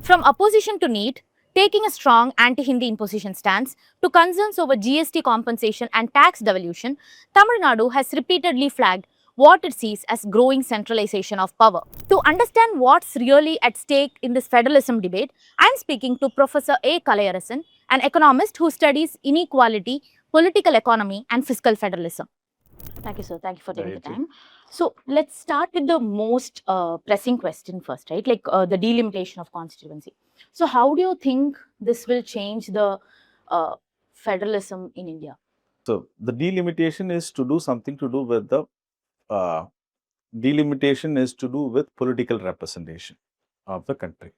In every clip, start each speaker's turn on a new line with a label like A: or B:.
A: From opposition to NEET, taking a strong anti-Hindi imposition stance, to concerns over GST compensation and tax devolution, Tamil Nadu has repeatedly flagged what it sees as growing centralization of power. To understand what's really at stake in this federalism debate, I'm speaking to Professor A Kalaiyarasan, an economist who studies inequality, political economy, and fiscal federalism. Thank you, sir. Thank you for taking the time. So let's start with the most pressing question first, right? Like the delimitation of constituency. So how do you think this will change the federalism in India?
B: So, the delimitation is to do something to do with the delimitation is to do with political representation of the country.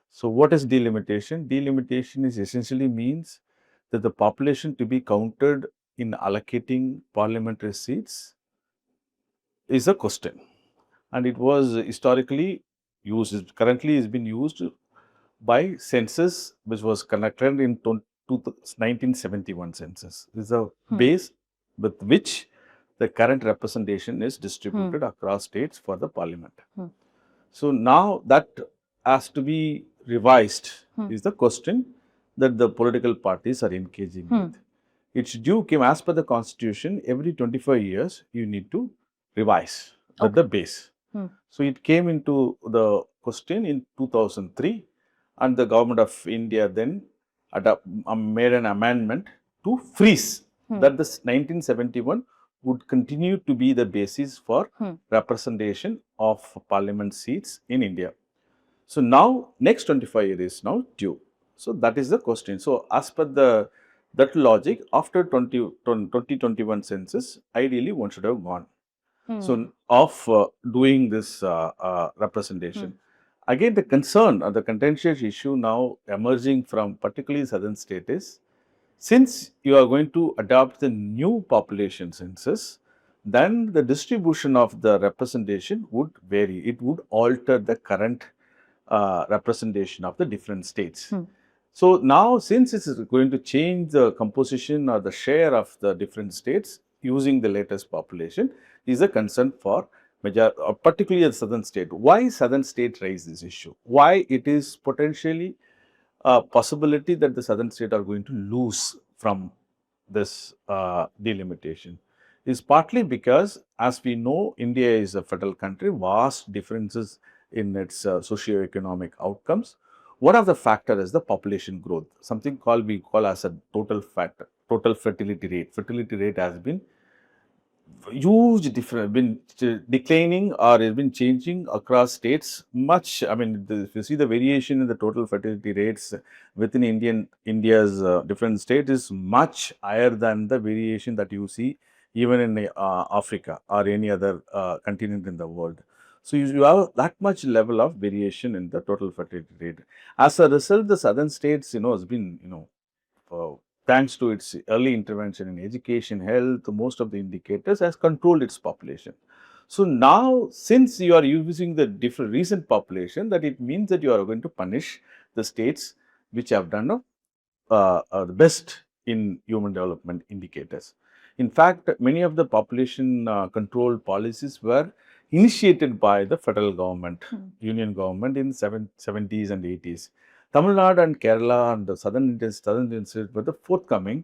B: So, what is delimitation? Delimitation is essentially means that the population to be counted in allocating parliamentary seats is a question, and it was historically used, currently is being used by census which was conducted in 1971 census. This is a base with which the current representation is distributed across states for the parliament. So now that has to be revised is the question that the political parties are engaging with. Its due came as per the constitution every 25 years you need to revise the base. So it came into the question in 2003 and the government of India then made an amendment to freeze that this 1971 would continue to be the basis for representation of parliament seats in India. So now next 25 years is now due. So that is the question. So as per that logic, after 2021 census, ideally one should have gone. So of doing this representation. Again, the concern or the contentious issue now emerging from particularly southern state is, since you are going to adopt the new population census, then the distribution of the representation would vary. It would alter the current representation of the different states. So now, since it is going to change the composition or the share of the different states using the latest population, is a concern for particularly the southern state. Why southern state raise this issue? Why it is potentially a possibility that the southern state are going to lose from this delimitation is partly because, as we know, India is a federal country, vast differences in its socio-economic outcomes. One of the factor is the population growth, something we call as a total fertility rate. Fertility rate has been huge difference, been declining or has been changing across states much. I mean, if you see the variation in the total fertility rates within India's different states is much higher than the variation that you see even in Africa or any other continent in the world. So you have that much level of variation in the total fertility rate. As a result, the southern states, has been, thanks to its early intervention in education, health, most of the indicators has controlled its population. So now, since you are using the different recent population, that it means that you are going to punish the states which have done the best in human development indicators. In fact, many of the population control policies were initiated by the federal government, union government in 70s and 80s. Tamil Nadu and Kerala and the southern Indian states were the forthcoming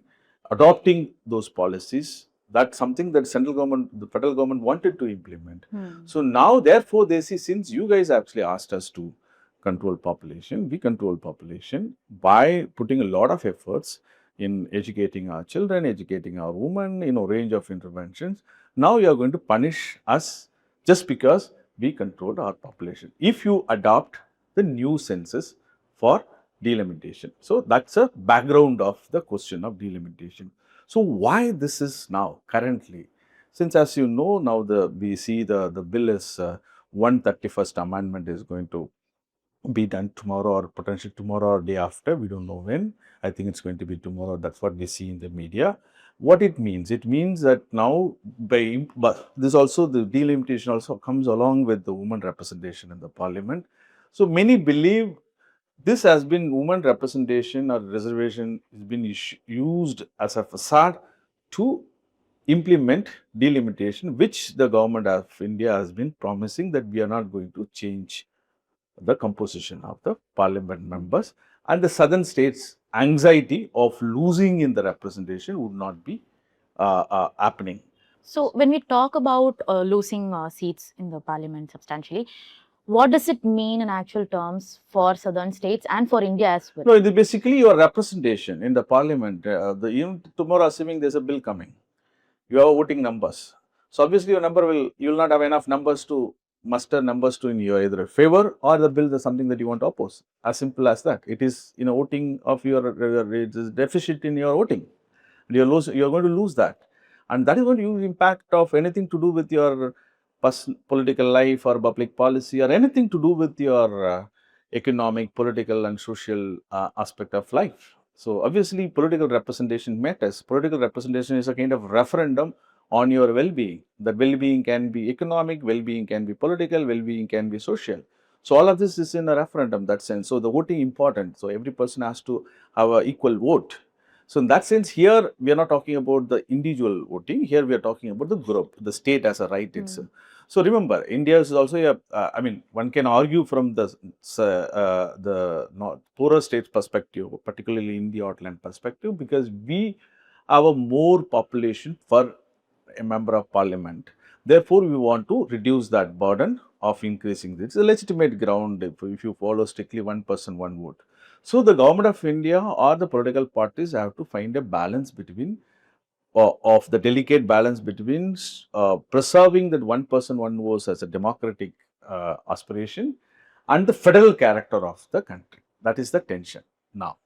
B: adopting those policies. That's something that the federal government wanted to implement. So now, therefore, they see, since you guys actually asked us to control population, we control population by putting a lot of efforts in educating our children, educating our women, range of interventions. Now you are going to punish us just because we control our population, if you adopt the new census for delimitation. So that's a background of the question of delimitation. So why this is now currently? Since, as you know, now we see the bill is 131st amendment is going to be done tomorrow or potentially tomorrow or day after. We don't know when. I think it's going to be tomorrow. That's what we see in the media. What it means? It means that now but this also, the delimitation also comes along with the women representation in the parliament. So many believe this has been women representation or reservation has been used as a facade to implement delimitation, which the government of India has been promising that we are not going to change the composition of the parliament members, and the southern states' anxiety of losing in the representation would not be happening.
A: So, when we talk about losing seats in the parliament substantially, what does it mean in actual terms for southern states and for India as well?
B: No, it is basically your representation in the parliament. Even tomorrow, assuming there's a bill coming, you have voting numbers. So obviously, you will not have enough numbers to muster numbers to in your either favor or the bill is something that you want to oppose. As simple as that. It is voting of your it is deficit in your voting. You're going to lose that, and that is going to use impact of anything to do with your political life or public policy or anything to do with your economic, political, and social aspect of life. So obviously, political representation matters. Political representation is a kind of referendum on your well-being. That well-being can be economic, well-being can be political, well-being can be social. So all of this is in a referendum, that sense. So the voting important. So every person has to have an equal vote. So in that sense, here we are not talking about the individual voting. Here we are talking about the group, the state as a right itself. So remember, India is also I mean, one can argue from the poorer states perspective, particularly in the outland perspective, because we have a more population per a member of parliament. Therefore, we want to reduce that burden of increasing this. It's a legitimate ground if you follow strictly one person, one vote. So, the government of India or the political parties have to find a balance between of the delicate balance between preserving that one person, one vote as a democratic aspiration and the federal character of the country. That is the tension now.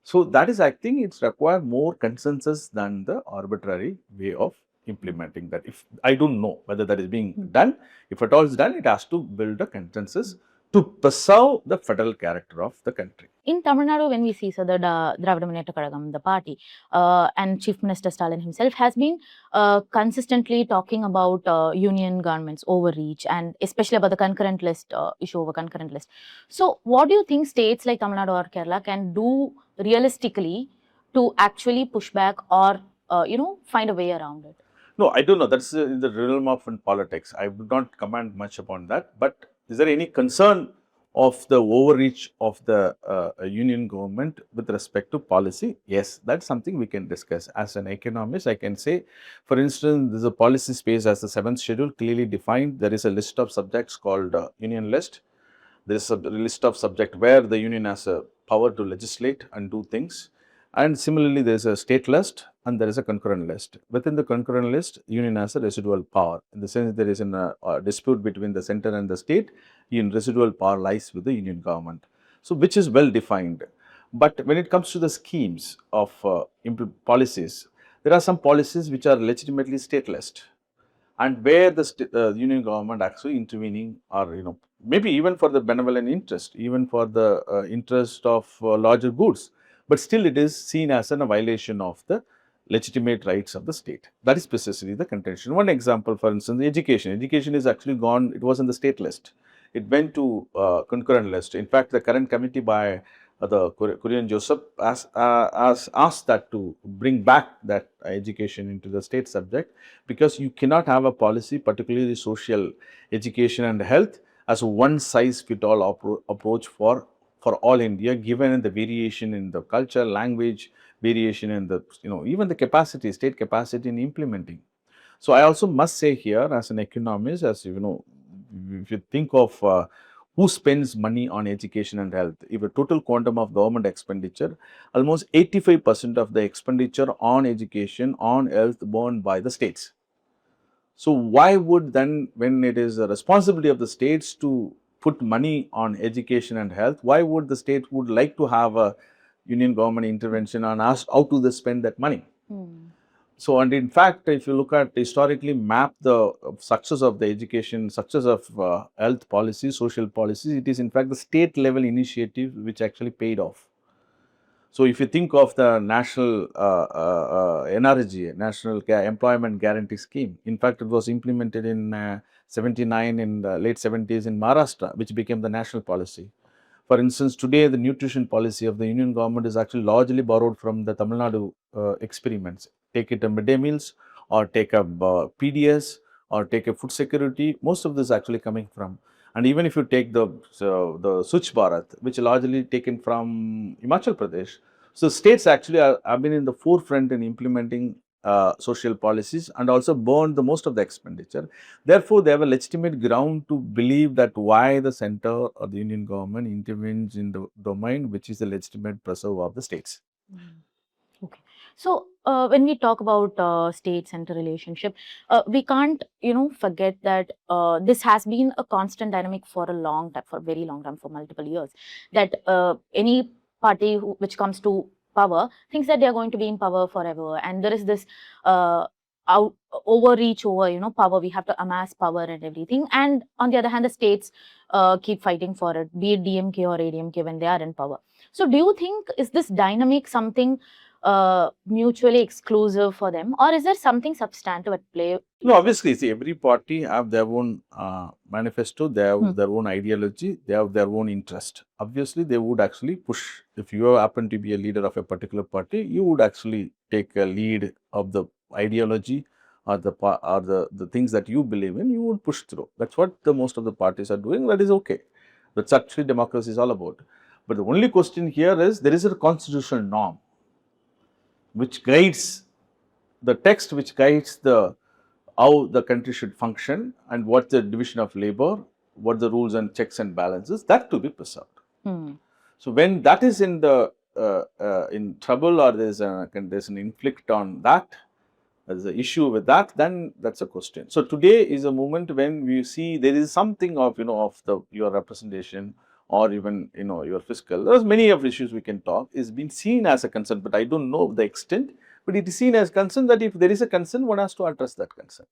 B: So, that is, I think, it's required more consensus than the arbitrary way of implementing that. If I don't know whether that is being done, if at all is done, it has to build a consensus to preserve the federal character of the country.
A: In Tamil Nadu, when we see so the Dravida Muneta Kazhagam, the party, and Chief Minister Stalin himself has been consistently talking about union government's overreach and especially about the concurrent list issue over concurrent list. So, what do you think states like Tamil Nadu or Kerala can do realistically to actually push back or find a way around it?
B: No, I don't know. That's in the realm of politics. I would not comment much upon that. But is there any concern of the overreach of the union government with respect to policy? Yes, that's something we can discuss. As an economist, I can say, for instance, there's a policy space as the seventh schedule clearly defined. There is a list of subjects called union list. There is a list of subject where the union has a power to legislate and do things. And similarly, there is a state list and there is a concurrent list. Within the concurrent list, union has a residual power. In the sense there is a dispute between the center and the state, residual power lies with the union government. So, which is well defined. But when it comes to the schemes of policies, there are some policies which are legitimately state list, and where the union government actually intervening, or maybe even for the benevolent interest, even for the interest of larger goods, but still it is seen as a violation of the legitimate rights of the state. That is precisely the contention. One example, for instance, education is actually gone, it was in the state list, it went to concurrent list. In fact, the current committee by the Korean Joseph has asked that to bring back that education into the state subject, because you cannot have a policy, particularly social, education and health, as a one size fit all approach for all India, given the variation in the culture, language, variation in the even the capacity, state capacity in implementing. So I also must say here, as an economist, as if you think of who spends money on education and health, if a total quantum of government expenditure, almost 85% of the expenditure on education, on health, borne by the states. So why would then, when it is a responsibility of the states to put money on education and health, why would the state would like to have a union government intervention on ask how to they spend that money? So, and in fact, if you look at historically map the success of the education, success of health policy, social policies, it is in fact the state level initiative which actually paid off. So, if you think of the national NRG, National Employment Guarantee Scheme, in fact, it was implemented in 79 in the late 70s in Maharashtra, which became the national policy. For instance, today the nutrition policy of the union government is actually largely borrowed from the Tamil Nadu experiments. Take it a midday meals, or take a PDS, or take a food security. Most of this is actually coming from. And even if you take the Swachh Bharat, which is largely taken from Himachal Pradesh, so states actually have been in the forefront in implementing social policies and also burned the most of the expenditure. Therefore, they have a legitimate ground to believe that why the center or the union government intervenes in the domain which is the legitimate preserve of the states.
A: Okay. So when we talk about state-center relationship, we can't, forget that this has been a constant dynamic for a long time, for a very long time, for multiple years. That any party which comes to power thinks that they are going to be in power forever, and there is this out, overreach over, power. We have to amass power and everything. And on the other hand, the states keep fighting for it, be it DMK or ADMK when they are in power. So, do you think is this dynamic something mutually exclusive for them, or is there something substantive at play?
B: No, obviously, see, every party have their own manifesto, they have their own ideology, they have their own interest. Obviously, they would actually push. If you happen to be a leader of a particular party, you would actually take a lead of the ideology or the things that you believe in. You would push through. That's what the most of the parties are doing. That is okay. That's actually democracy is all about. But the only question here is there is a constitutional norm which guides the text, which guides the how the country should function and what the division of labor, what the rules and checks and balances, that to be preserved. So when that is in the in trouble or there's an inflict on that, there's an issue with that, then that's a question. So today is a moment when we see there is something of of your representation or even your fiscal. There's many of issues we can talk is been seen as a concern, but I don't know the extent. But it is seen as concern that if there is a concern, one has to address that concern.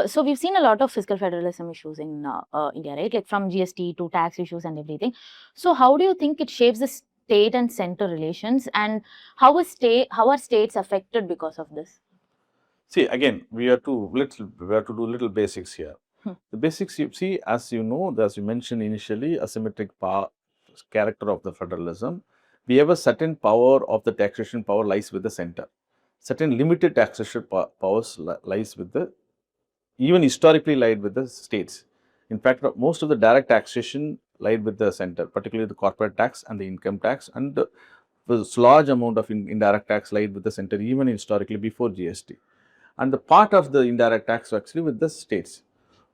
A: So we've seen a lot of fiscal federalism issues in India, right? Like from GST to tax issues and everything. So how do you think it shapes the state and center relations, and how are states affected because of this?
B: See, again, we have to do little basics here. The basics, you see, as you know, as you mentioned initially, asymmetric power character of the federalism, we have a certain power of the taxation power lies with the center. Certain limited taxation powers lies with the, even historically lied with the states. In fact, most of the direct taxation lied with the center, particularly the corporate tax and the income tax, and the large amount of indirect tax lied with the center even historically before GST. And the part of the indirect tax actually with the states.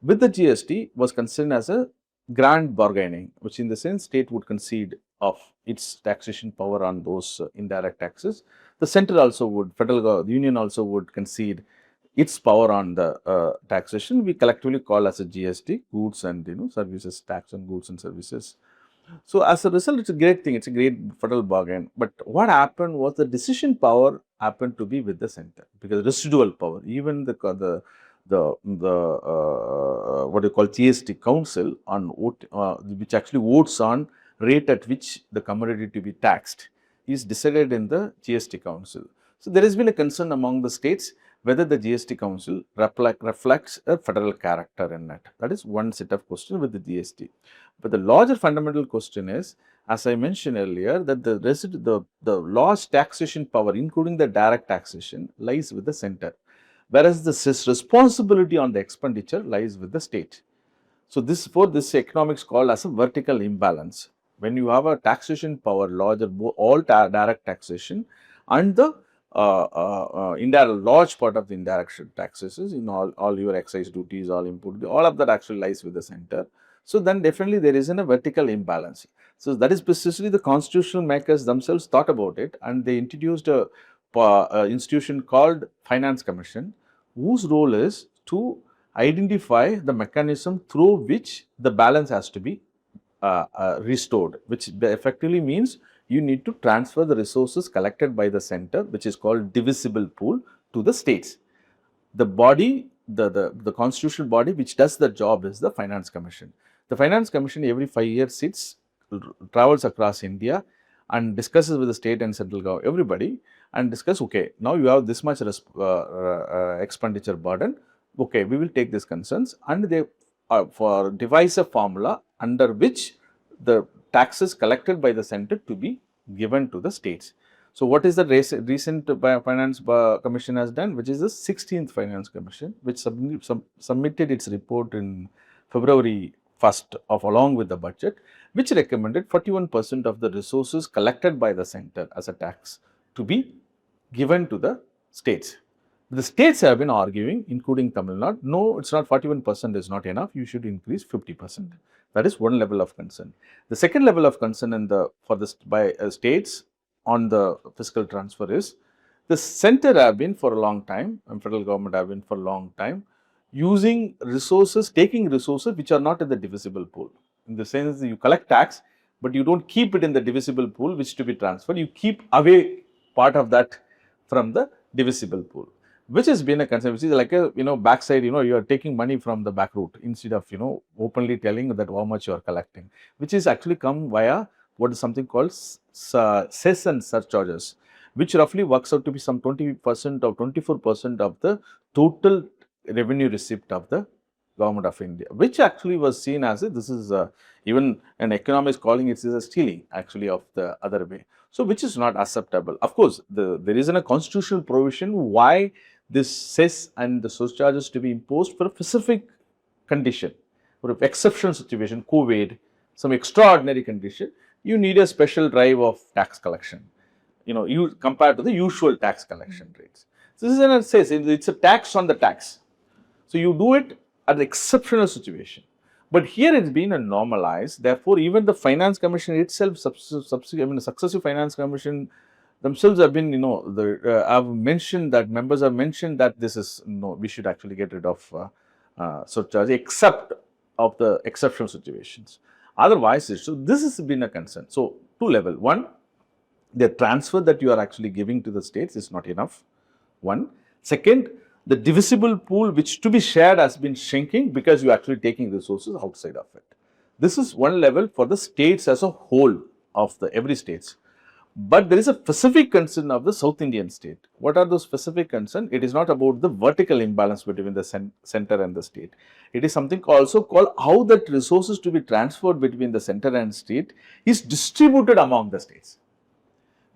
B: With the GST was considered as a grand bargaining, which in the sense state would concede of its taxation power on those indirect taxes. The center also would, the union also would concede its power on the taxation. We collectively call as a GST, goods and services tax on goods and services. So as a result, it's a great thing. It's a great federal bargain. But what happened was the decision power happened to be with the center because residual power, even what you call GST Council on which actually votes on rate at which the commodity to be taxed is decided in the GST Council. So there has been a concern among the states whether the GST Council reflects a federal character in it. That is one set of questions with the GST. But the larger fundamental question is, as I mentioned earlier, that the large taxation power, including the direct taxation, lies with the center, whereas the responsibility on the expenditure lies with the state. So this economics called as a vertical imbalance. When you have a taxation power larger, all direct taxation and the indirect large part of the indirect taxes in all your excise duties, all input, all of that actually lies with the center. So then definitely there is a vertical imbalance. So that is precisely the constitutional makers themselves thought about it, and they introduced a institution called Finance Commission, whose role is to identify the mechanism through which the balance has to be restored, which effectively means you need to transfer the resources collected by the center, which is called divisible pool, to the states. The body, the constitutional body which does the job is the Finance Commission. The Finance Commission every 5 years sits, travels across India and discusses with the state and central government, everybody, and discuss, okay, now you have this much expenditure burden, okay, we will take these concerns, and they for devise a formula under which the taxes collected by the center to be given to the states. So what is the recent Finance Commission has done, which is the 16th Finance Commission, which submitted its report in February first of along with the budget, which recommended 41% of the resources collected by the center as a tax to be given to the states. The states have been arguing, including Tamil Nadu, no, it's not 41% is not enough, you should increase 50%. That is one level of concern. The second level of concern for this by states on the fiscal transfer is the center have been for a long time, and federal government have been for a long time, using resources, taking resources which are not in the divisible pool. In the sense that you collect tax, but you don't keep it in the divisible pool which to be transferred, you keep away part of that from the divisible pool, which has been a concern, which is like a backside, you are taking money from the back route instead of openly telling that how much you are collecting, which is actually come via what is something called cess and surcharges, which roughly works out to be some 20% or 24% of the total revenue receipt of the government of India, which actually was seen as this is even an economist calling it is a stealing actually of the other way. So, which is not acceptable. Of course, there is a constitutional provision why this cess and the surcharges to be imposed for a specific condition, for an exceptional situation, COVID, some extraordinary condition, you need a special drive of tax collection, you compared to the usual tax collection rates. So, this is an cess, it's a tax on the tax. So, you do it at the exceptional situation. But here it's been a normalized, therefore, even the finance commission itself, successive finance commission themselves have been, I've mentioned that members have mentioned that this is, we should actually get rid of surcharge except of the exceptional situations. Otherwise, so this has been a concern. So, two level. One, the transfer that you are actually giving to the states is not enough. One. Second, the divisible pool which to be shared has been shrinking because you are actually taking resources outside of it. This is one level for the states as a whole of the every states. But there is a specific concern of the South Indian state. What are those specific concerns? It is not about the vertical imbalance between the center and the state. It is something also called how that resources to be transferred between the center and state is distributed among the states.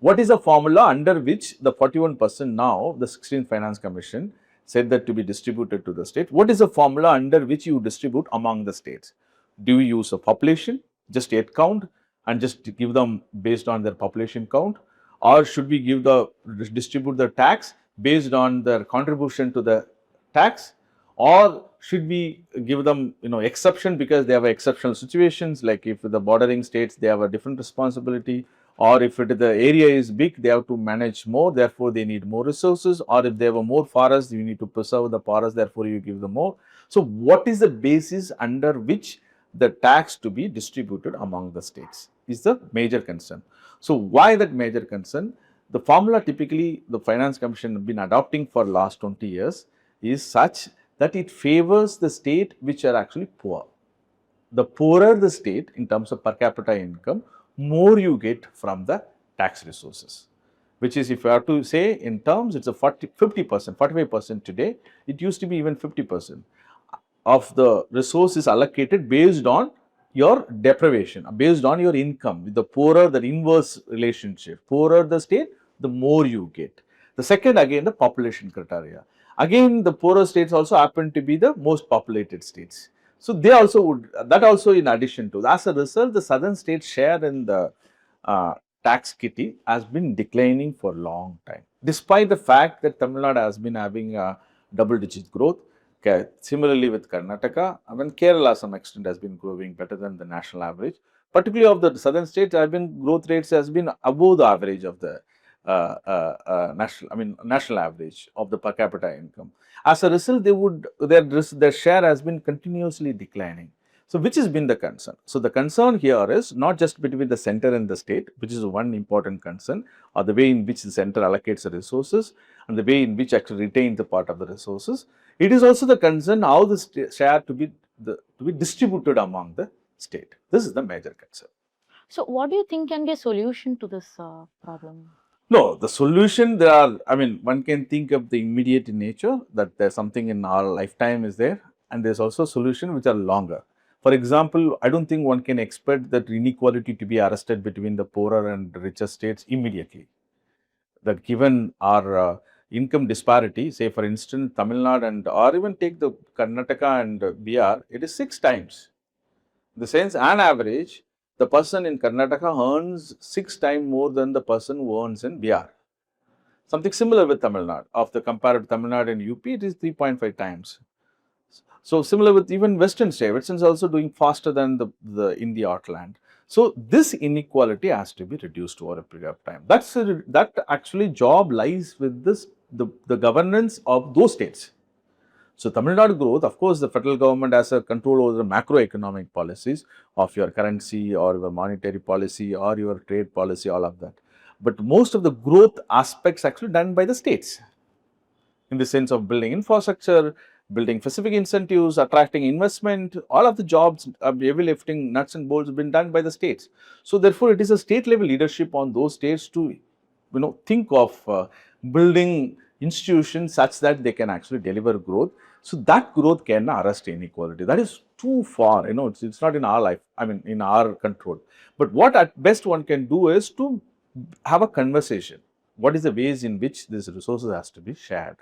B: What is the formula under which the 41% now, the 16th Finance Commission said that to be distributed to the state? What is the formula under which you distribute among the states? Do you use a population, just head count, and just give them based on their population count, or should we distribute the tax based on their contribution to the tax, or should we give them exception because they have exceptional situations, like if the bordering states they have a different responsibility, or if the area is big they have to manage more, therefore they need more resources, or if they have a more forest you need to preserve the forest, therefore you give them more. So, what is the basis under which the tax to be distributed among the states is the major concern. So, why that major concern? The formula typically the Finance Commission has been adopting for last 20 years is such that it favors the state which are actually poor. The poorer the state in terms of per capita income, more you get from the tax resources, which is, if you have to say in terms, it's a 50%, 45% today, it used to be even 50% of the resource is allocated based on your deprivation, based on your income. The poorer, the inverse relationship, poorer the state, the more you get. The second, again, the population criteria. Again, the poorer states also happen to be the most populated states. So, they also would, that also in addition to, as a result, the southern states share in the tax kitty has been declining for a long time, despite the fact that Tamil Nadu has been having a double-digit growth. Similarly with Karnataka, Kerala some extent has been growing better than the national average. Particularly of the southern states, growth rates has been above the average of the national average of the per capita income. As a result, their share has been continuously declining. So, which has been the concern? So, the concern here is not just between the center and the state, which is one important concern, or the way in which the center allocates the resources and the way in which actually retains the part of the resources. It is also the concern how the share to be distributed among the state. This is the major concern.
A: So, what do you think can be a solution to this problem?
B: No, the solution one can think of the immediate in nature, that there's something in our lifetime is there, and there's also solution which are longer. For example, I don't think one can expect that inequality to be arrested between the poorer and richer states immediately. That given our income disparity, say for instance, Tamil Nadu and or even take the Karnataka and BR, it is 6 times. In the sense, on average, the person in Karnataka earns 6 times more than the person who earns in Bihar. Something similar with Tamil Nadu. Of the compared to Tamil Nadu and UP, it is 3.5 times. So similar with even Western state, Western is also doing faster than the in the heartland. So this inequality has to be reduced over a period of time. That actually job lies with the governance of those states. So Tamil Nadu growth, of course, the federal government has a control over the macroeconomic policies of your currency or your monetary policy or your trade policy, all of that. But most of the growth aspects actually done by the states in the sense of building infrastructure, building specific incentives, attracting investment, all of the jobs, heavy lifting, nuts and bolts have been done by the states. So therefore, it is a state level leadership on those states to, think of building institutions such that they can actually deliver growth. So that growth can arrest inequality. That is too far, it's not in our life, in our control. But what at best one can do is to have a conversation. What is the ways in which these resources has to be shared?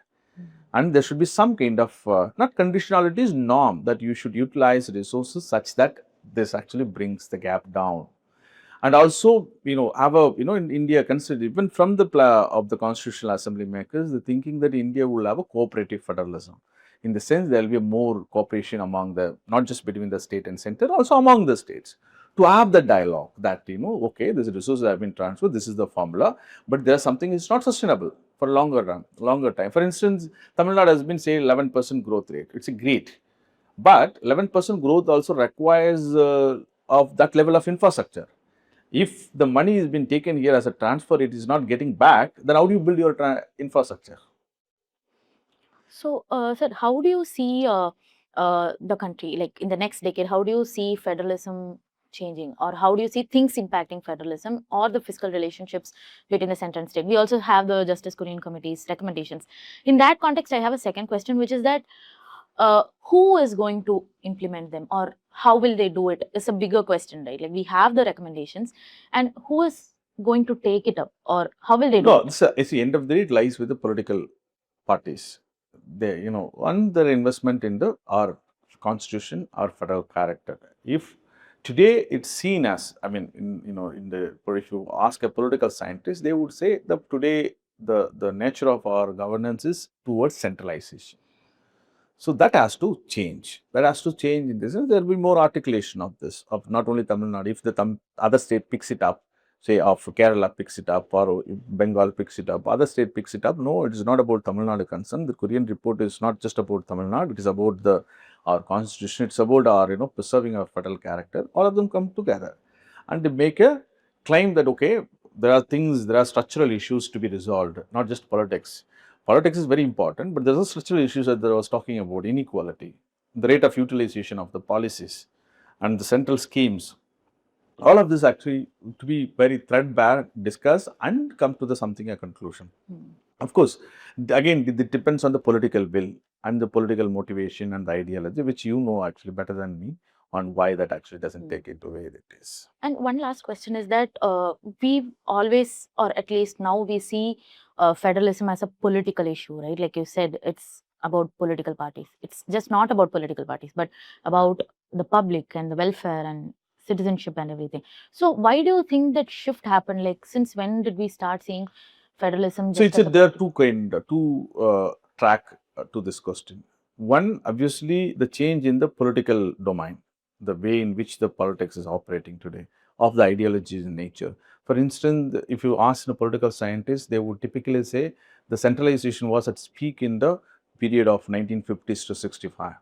B: And there should be some kind of not conditionality is norm that you should utilize resources such that this actually brings the gap down. And also, have a, in India, consider even from the of the constitutional assembly makers, the thinking that India will have a cooperative federalism. In the sense, there will be more cooperation among the, not just between the state and center, also among the states, to have the dialogue that, okay, this resources have been transferred, this is the formula, but there's something is not sustainable for longer run, longer time. For instance, Tamil Nadu has been say 11% growth rate. It's a great, but 11% growth also requires of that level of infrastructure. If the money has been taken here as a transfer, it is not getting back, then how do you build your infrastructure?
A: So, sir, how do you see the country, like in the next decade? How do you see federalism changing, or how do you see things impacting federalism or the fiscal relationships between the center and state? We also have the Justice Korean Committee's recommendations. In that context, I have a second question, which is that who is going to implement them, or how will they do it? It's a bigger question, right? Like, we have the recommendations, and who is going to take it up, or how will they do
B: No,
A: it?
B: it's the end of the day, it lies with the political parties. They, one, their investment in our constitution, our federal character. If today it's seen as, if you ask a political scientist, they would say that today the nature of our governance is towards centralization. So that has to change. That has to change in this. There will be more articulation of this, of not only Tamil Nadu. If the other state picks it up, say of Kerala picks it up, or Bengal picks it up, other state picks it up. No, it is not about Tamil Nadu concern. The Korean report is not just about Tamil Nadu. It is about our constitution. It's about our preserving our federal character. All of them come together, and they make a claim that okay, there are structural issues to be resolved, not just politics. Politics is very important, but there's a structural issues that I was talking about: inequality, the rate of utilization of the policies, and the central schemes. All of this actually to be very threadbare, discuss and come to a conclusion. Of course, again, it depends on the political will and the political motivation and the ideology, which actually better than me on why that actually doesn't take it the way it is.
A: And one last question is that we always, or at least now, we see federalism as a political issue, right? Like you said, it's about political parties. It's just not about political parties, but about the public and the welfare and citizenship and everything. So why do you think that shift happened? Like, since when did we start seeing federalism
B: So
A: just as a
B: there are
A: political?
B: two track to this question. One, obviously, the change in the political domain, the way in which the politics is operating today, of the ideologies in nature. For instance, if you ask a political scientist, they would typically say the centralization was at peak in the period of 1950s to 65,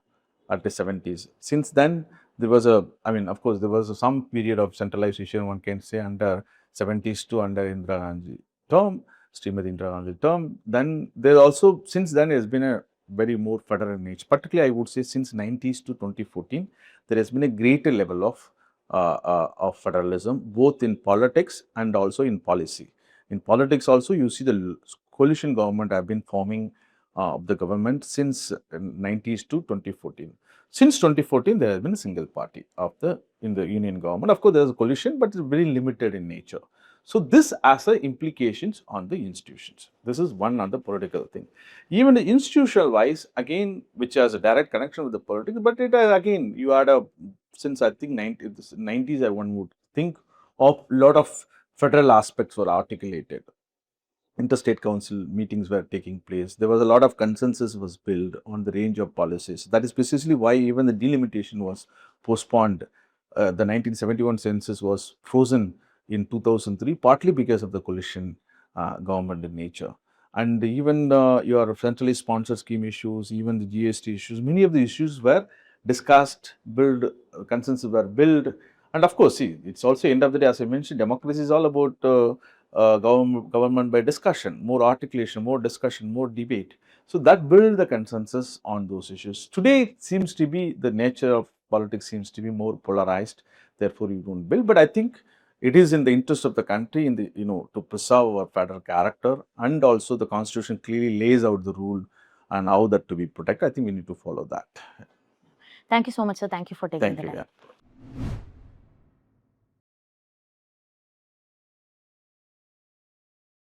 B: at the 70s. Since then, there was of course, there was some period of centralization, one can say, under 70s to under Indira Gandhi term, Srimati Indira Gandhi term. Then there also, since then, has been a very more federal nature. Particularly, I would say since 90s to 2014, there has been a greater level of federalism, both in politics and also in policy. In politics also, you see the coalition government have been forming of the government since 90s to 2014. Since 2014, there has been a single party in the union government. Of course, there is a coalition, but it's very limited in nature. So this has a implications on the institutions. This is one other political thing. Even the institutional wise, again, which has a direct connection with the politics, but it has, again, you had a, since I think 90s, one would think of lot of federal aspects were articulated. Interstate council meetings were taking place. There was a lot of consensus was built on the range of policies. That is precisely why even the delimitation was postponed. The 1971 census was frozen in 2003, partly because of the coalition government in nature. And even your centrally sponsored scheme issues, even the GST issues, many of the issues were discussed, built, consensus were built. And of course, see, it's also end of the day, as I mentioned, democracy is all about government by discussion, more articulation, more discussion, more debate. So that build the consensus on those issues. Today, it seems to be the nature of politics seems to be more polarized. Therefore, you don't build. But I think it is in the interest of the country, in the to preserve our federal character, and also the constitution clearly lays out the rule and how that to be protected. I think we need to follow that.
A: Thank you so much, sir. Thank you for taking
B: Thank
A: the
B: you.
A: time.
B: Yeah.